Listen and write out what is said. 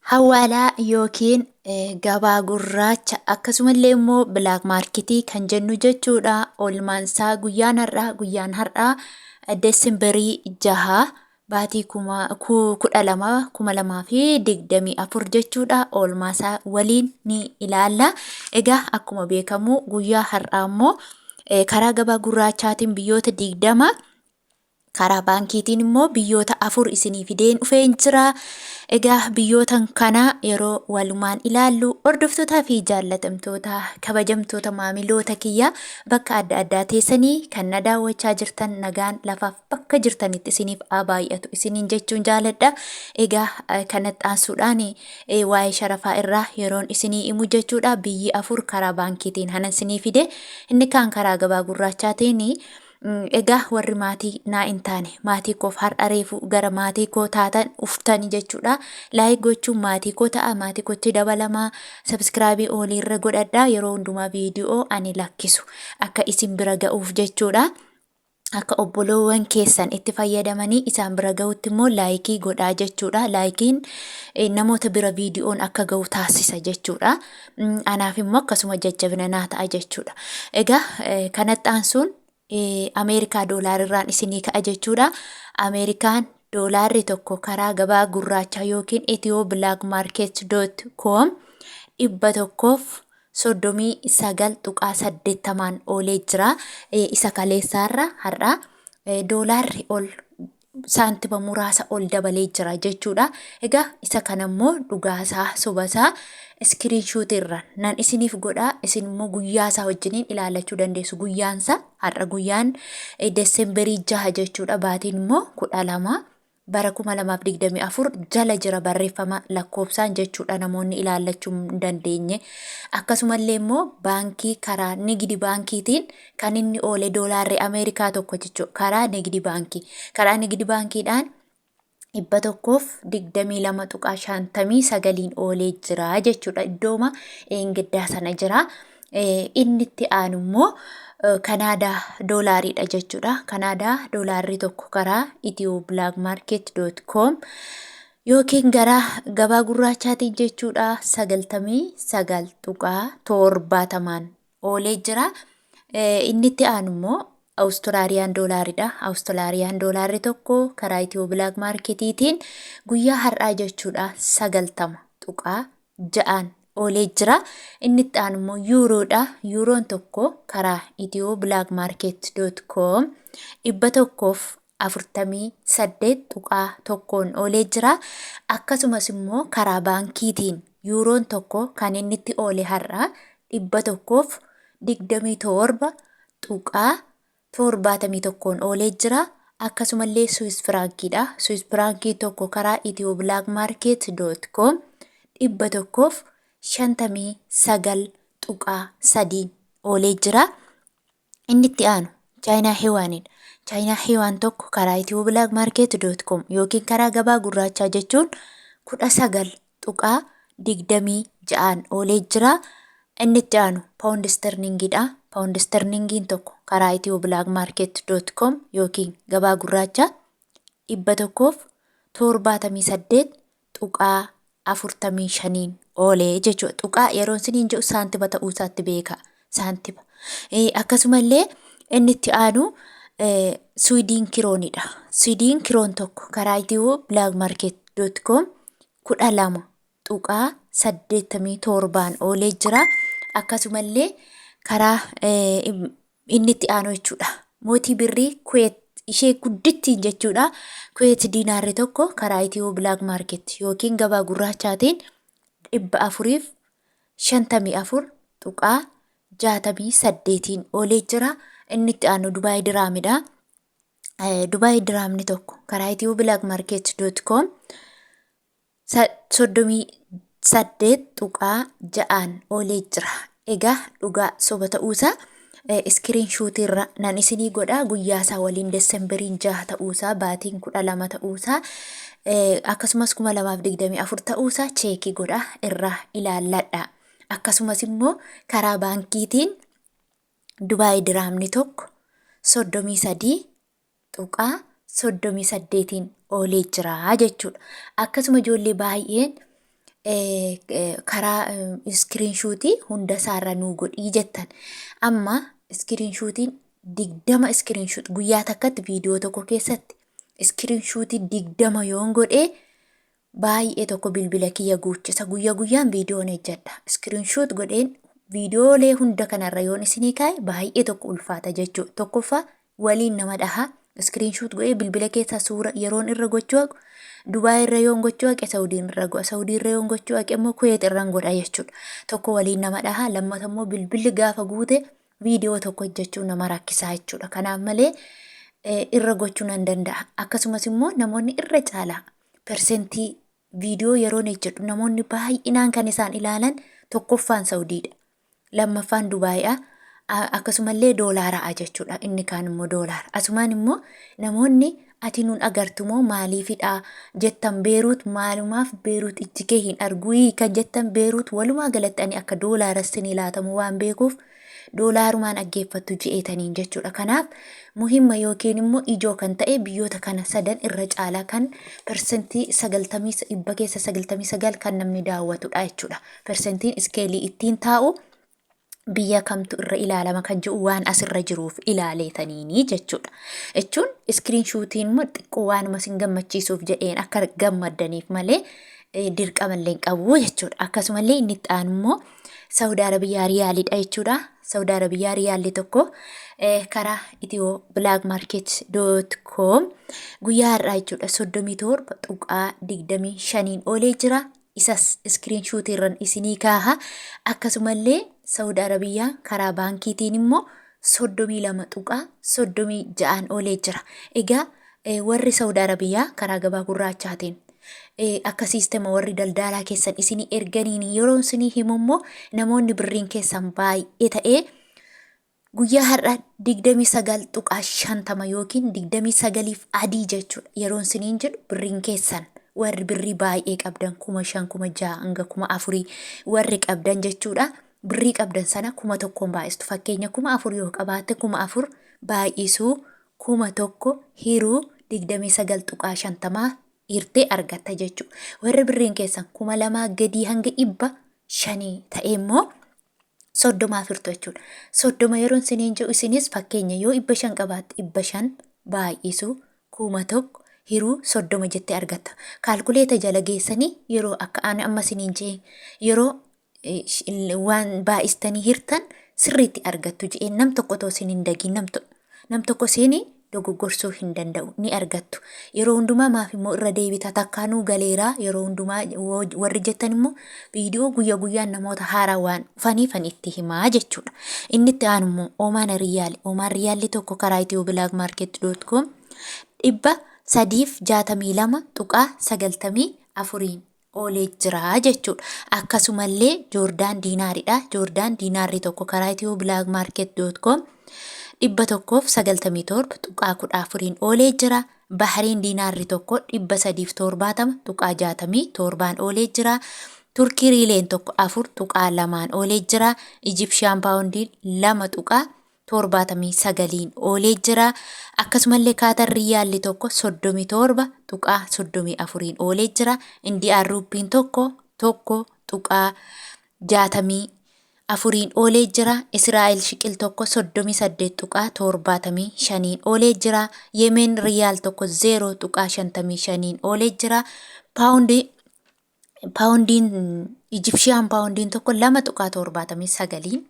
Hawwaala yookiin gabaa gurraacha akkasumallee immoo bilaak maarketii kan jennu jechuudha. Oolmaansaa guyyaan har'aa Desembarii 6 baatii 12,2024 jechuudha. Oolmaasaa waliin ni ilaalla. Egaa akkuma beekamu guyyaa har'aa immoo karaa gabaa gurraachaatiin biyyoota 20 karaa baankiitiin immoo biyyoota 4 isinii fideen dhufee jira. Egaa biyyootan kana yeroo walumaan ilaallu hordoftootaa fi jaallatamtoota kabajamtoota maamiloota kiyya bakka adda addaa teessanii kan na daawwachaa jirtan nagaan lafaaf bakka jirtanitti isiniif baay'atu isiniin jechuun jaalladha. Egaa kanatti aansuudhaan waa'ee sharafaa irraa yeroon isinii himu jechuudha. Biyyi 4 karaa baankiitiin hanan isinii fide inni kaan karaa gabaa gurraachaatiin. Egaa warri maatii naa hin taane maatii koof har'a reefu gara maatii koo taatan uftani jechuudha. Laayik gochuun maatii koo ta'a, maatii kootti dabalamaa, sabskraabii oliirra godhadhaa yeroo hundumaa viidiyoo ani lakkisu akka isin bira ga'uuf jechuudha. Akka obboloowwan keessan itti fayyadamanii isaan bira ga'utti immoo laayikii godhaa jechuudha. Laayikiin namoota bira viidiyoon akka ga'u taasisa jechuudha. Anaaf immoo akkasuma jajjabina naa ta'a jechuudha. Egaa kanatti aansuun Ameerikaa doolaarirraan isinii ka'a jechuudha. Ameerikaan doolaarri tokko karaa gabaa gurraachaa yookiin ethioblakmarket.com 139.80 oolee jira. Isa kaleessaarra har'a doolaarri ol saantima muraasa ol dabalee jira jechuudha. Egaa isa kanammoo dhugaasaa sobasaa iskiriinshuutirra nan isiniif godhaa. Isin immoo guyyaasaa wajjiniin ilaalachuu dandeessu. Guyyaansa har'a guyyaan Desembarii 6 jechuudha. Baatiin immoo 12 bara 2024 jala jira barreeffama lakkoofsaan jechuudha. Namoonni ilaallachuu hin dandeenye. Akkasumallee immoo baankii karaa nigdi baankiitiin kan inni oole doolaarri Ameerikaa tokko jechuudha. Karaa nigdi baankii. Karaa nigdi baankiidhaan 122.59 oolee jira jechuudha. Iddooma eengiddaa sana jira. Inni itti aanu immoo Kanaadaa doolaariidha jechuudha. Kanaadaa doolaarri tokko karaa ethioblakmarket.com yookiin gara gabaa gurraachaatiin jechuudha 99.70 oolee jira. Inni itti aanu immoo Awustiraariyaan doolaariidha. Awustiraariyaan doolaarri tokko karaa ethioblakmarketiitiin guyyaa har'aa jechuudha 90.6 oolee jira. Inni itti aanu immoo yuuroodha. Yuuroon tokko karaa ethioblakmarket.com 148.1 oolee jira. Akkasumas immoo karaa baankiitiin yuuroon tokko kan inni itti oole har'aa 127.71 oolee jira. Akkasumallee Swiss frankiidha. Swiss frankii tokko karaa ethioblakmarket.com 159.3 oolee jira. Inni itti aanu Chaayinaa Hewaanidha. Chaayinaa Hewaan tokko karaa ethioblakmarket.com yookiin karaa gabaa gurraachaa jechuun 19.26 oolee jira. Inni itti aanu Pound sterlingidha. Pound sterlingiin tokko karaa ethioblakmarket.com yookiin gabaa gurraachaa 178.45 oolee jechuudha. Tuqaa yeroo isiniin jedhu saantima ta'uu isaatti beeka. Saantima. Akkasumallee inni itti aanu Swiidin kiroonidha. Swiidin kiroon tokko karaa ethioblakmarket.com 12.87 oolee jira. Akkasumallee karaa inni itti aanu jechuudha. Mootii birrii Kuwait ishee guddittiin jechuudha. Kuwait diinaarri tokko karaa ethioblakmarket yookiin gabaa gurraachaatiin 454.68 oolee jira. Inni itti aanu Dubaay diraamidha. Dubaay diraamni tokko karaa ethioblakmarket.com 38.6 oolee jira. Egaa dhugaa soba ta'uusaa iskiriinshuutirra nan isinii godhaa. Guyyaasaa waliin Desembariin 6 ta'uusaa, baatiin 12 ta'uusaa, akkasumas 2024 ta'uusaa cheekii godhaa irraa ilaalladha. Akkasumas immoo karaa baankiitiin Dubaay diraamni tokko 33.38 oolee jira jechuudha. Akkasuma ijoollee baay'een karaa iskiriinshuutii hunda isaarra nuu godhii jettan. Amma iskiriinshuutiin 20 iskiriinshuut guyyaa takkatti viidiyoo tokko keessatti iskiriinshuutii 20 yoon godhee baay'ee tokko bilbila kiyya guuchisa. Guyyaa guyyaan viidiyoon ejjadha. Iskiriinshuut godheen viidiyoolee hunda kanarra yoon isinii kaa'e baay'ee tokko ulfaata jechuudha. Tokkoffaa waliin nama dhaha. Iskiriinshuut godhee bilbila keessaa suura yeroon irra gochuu haqu. Dubaay irra yoon gochuu haqe Saawudiin irra go'a. Saawudii irra yoon gochuu haqe immoo Kuweet irraan godha jechuudha. Tokko waliin nama dhaha. Lammata immoo bilbilli gaafa guute viidiyoo tokko hojjechuu nama rakkisaa jechuudha. Kanaaf malee irra gochuu nan danda'a. Akkasumas immoo namoonni irra caalaa persentii viidiyoo yeroon hojjedhu namoonni baay'inaan kan isaan ilaalan tokkoffaan Saawudiidha. Lammaffaan Dubaayiidha. Akkasumallee doolaaraa jechuudha. Inni kaan immoo doolaara. Asumaan immoo namoonni ati nuun agartu moo maaliifidha jettan Beeruut maalumaaf Beeruut ijji kee hin arguu kan jettan Beeruut walumaa galatti ani akka doolaaras ni laatamu waan beekuuf doolaarumaan dhaggeeffattu je'eetaniin jechuudha. Kanaaf muhimma yookiin immoo ijoo kan ta'e biyyoota kana sadan irra caalaa kan persentii 90 keessa 99 kan namni daawwatudha jechuudha. Persentiin iskeelii ittiin taa'u biyya kamtu irra ilaalama kan jiru waan asirra jiruuf ilaaleetaniini jechuudha. Jechuun iskiriinshuutiin immoo xiqqoo waanuma sin gammachiisuuf jedheen akka gammaddaniif malee dirqamallee hin qabu jechuudha. Akkasumallee inni itti aanu immoo Saawudii Arabiyaa Riyaaliidha jechuudha. Saawudii Arabiyaa Riyaalli tokko karaa itiyooblaakmaarket.com guyyaa har'aa jechuudha 37.25 oolee jira. Isas iskiriinshuutii irraan isinii kaaha. Akkasumallee Saawudii Arabiyaa karaa baankiitiin immoo 32.36 oolee jira. Egaa warri Saawudii Arabiyaa karaa gabaa gurraachaatiin akka siistema warri daldalaa keessan isinii erganiin yeroo isinii himu immoo namoonni birriin keessan baay'ee ta'ee guyyaa har'a 29.50 yookiin 29f adii jechuudha. Yeroo isiniin jedhu birriin keessan warri birrii baay'ee qabdan 5,000, 6,000 hanga 4,000 warri qabdan jechuudha. Birrii qabdan sana 1,000 baay'istu. Fakkeenya 4,000 yoo qabaatte 4,000 baay'isuu 1,000 hiruu 29.50 irtee argatta jechuudha. Warri birriin keessan 2,000 gadii hanga 500 ta'e immoo 30 firtu jechuudha. 30 yeroo isiniin jedhu isinis fakkeenya yoo 500 qabaatte 500 baay'isuu 1,000 hiruu 30 jettee argatta. Kaalkuleeta jala geessanii yeroo akka ani amma isiniin jee yeroo waan baay'istanii hirtan sirriitti argattu jee nam tokko too isin hin dagin nam tokko isinii dogoggorsuu hin danda'u ni argattu. Yeroo hundumaa maaf immoo irra deebita takkaanuu galeeraa yeroo hundumaa warri jettan immoo viidiyoo guyyaa guyyaan namoota haaraa waan dhufaniifan itti himaa jechuudha. Inni itti aanu immoo Omaan Riyaalli tokko karaa itiyooblaakmaarket.com 362.94 oolee jira jechuudha. Akkasumallee Joordaan Diinaariidha. Joordaan Diinaarri tokko karaa itiyooblaakmaarket.com 197.14 oolee jira. Bahariin Diinaarri tokko 370.67 oolee jira. Turkii Riileen tokko 4.2 oolee jira. Ijipshaan Paawundiin 2.79 oolee jira. Akkasumallee Kaatar Riyaalli tokko 37.34 oolee jira. Indiyaan Ruuppiin tokko 1.64 oolee jira. Israa'el Shiqil tokko 38.75 oolee jira. Yemen Riyaal tokko 0.55 oolee jira. Paawundiin Ijipshaan Paawundiin tokko 2.79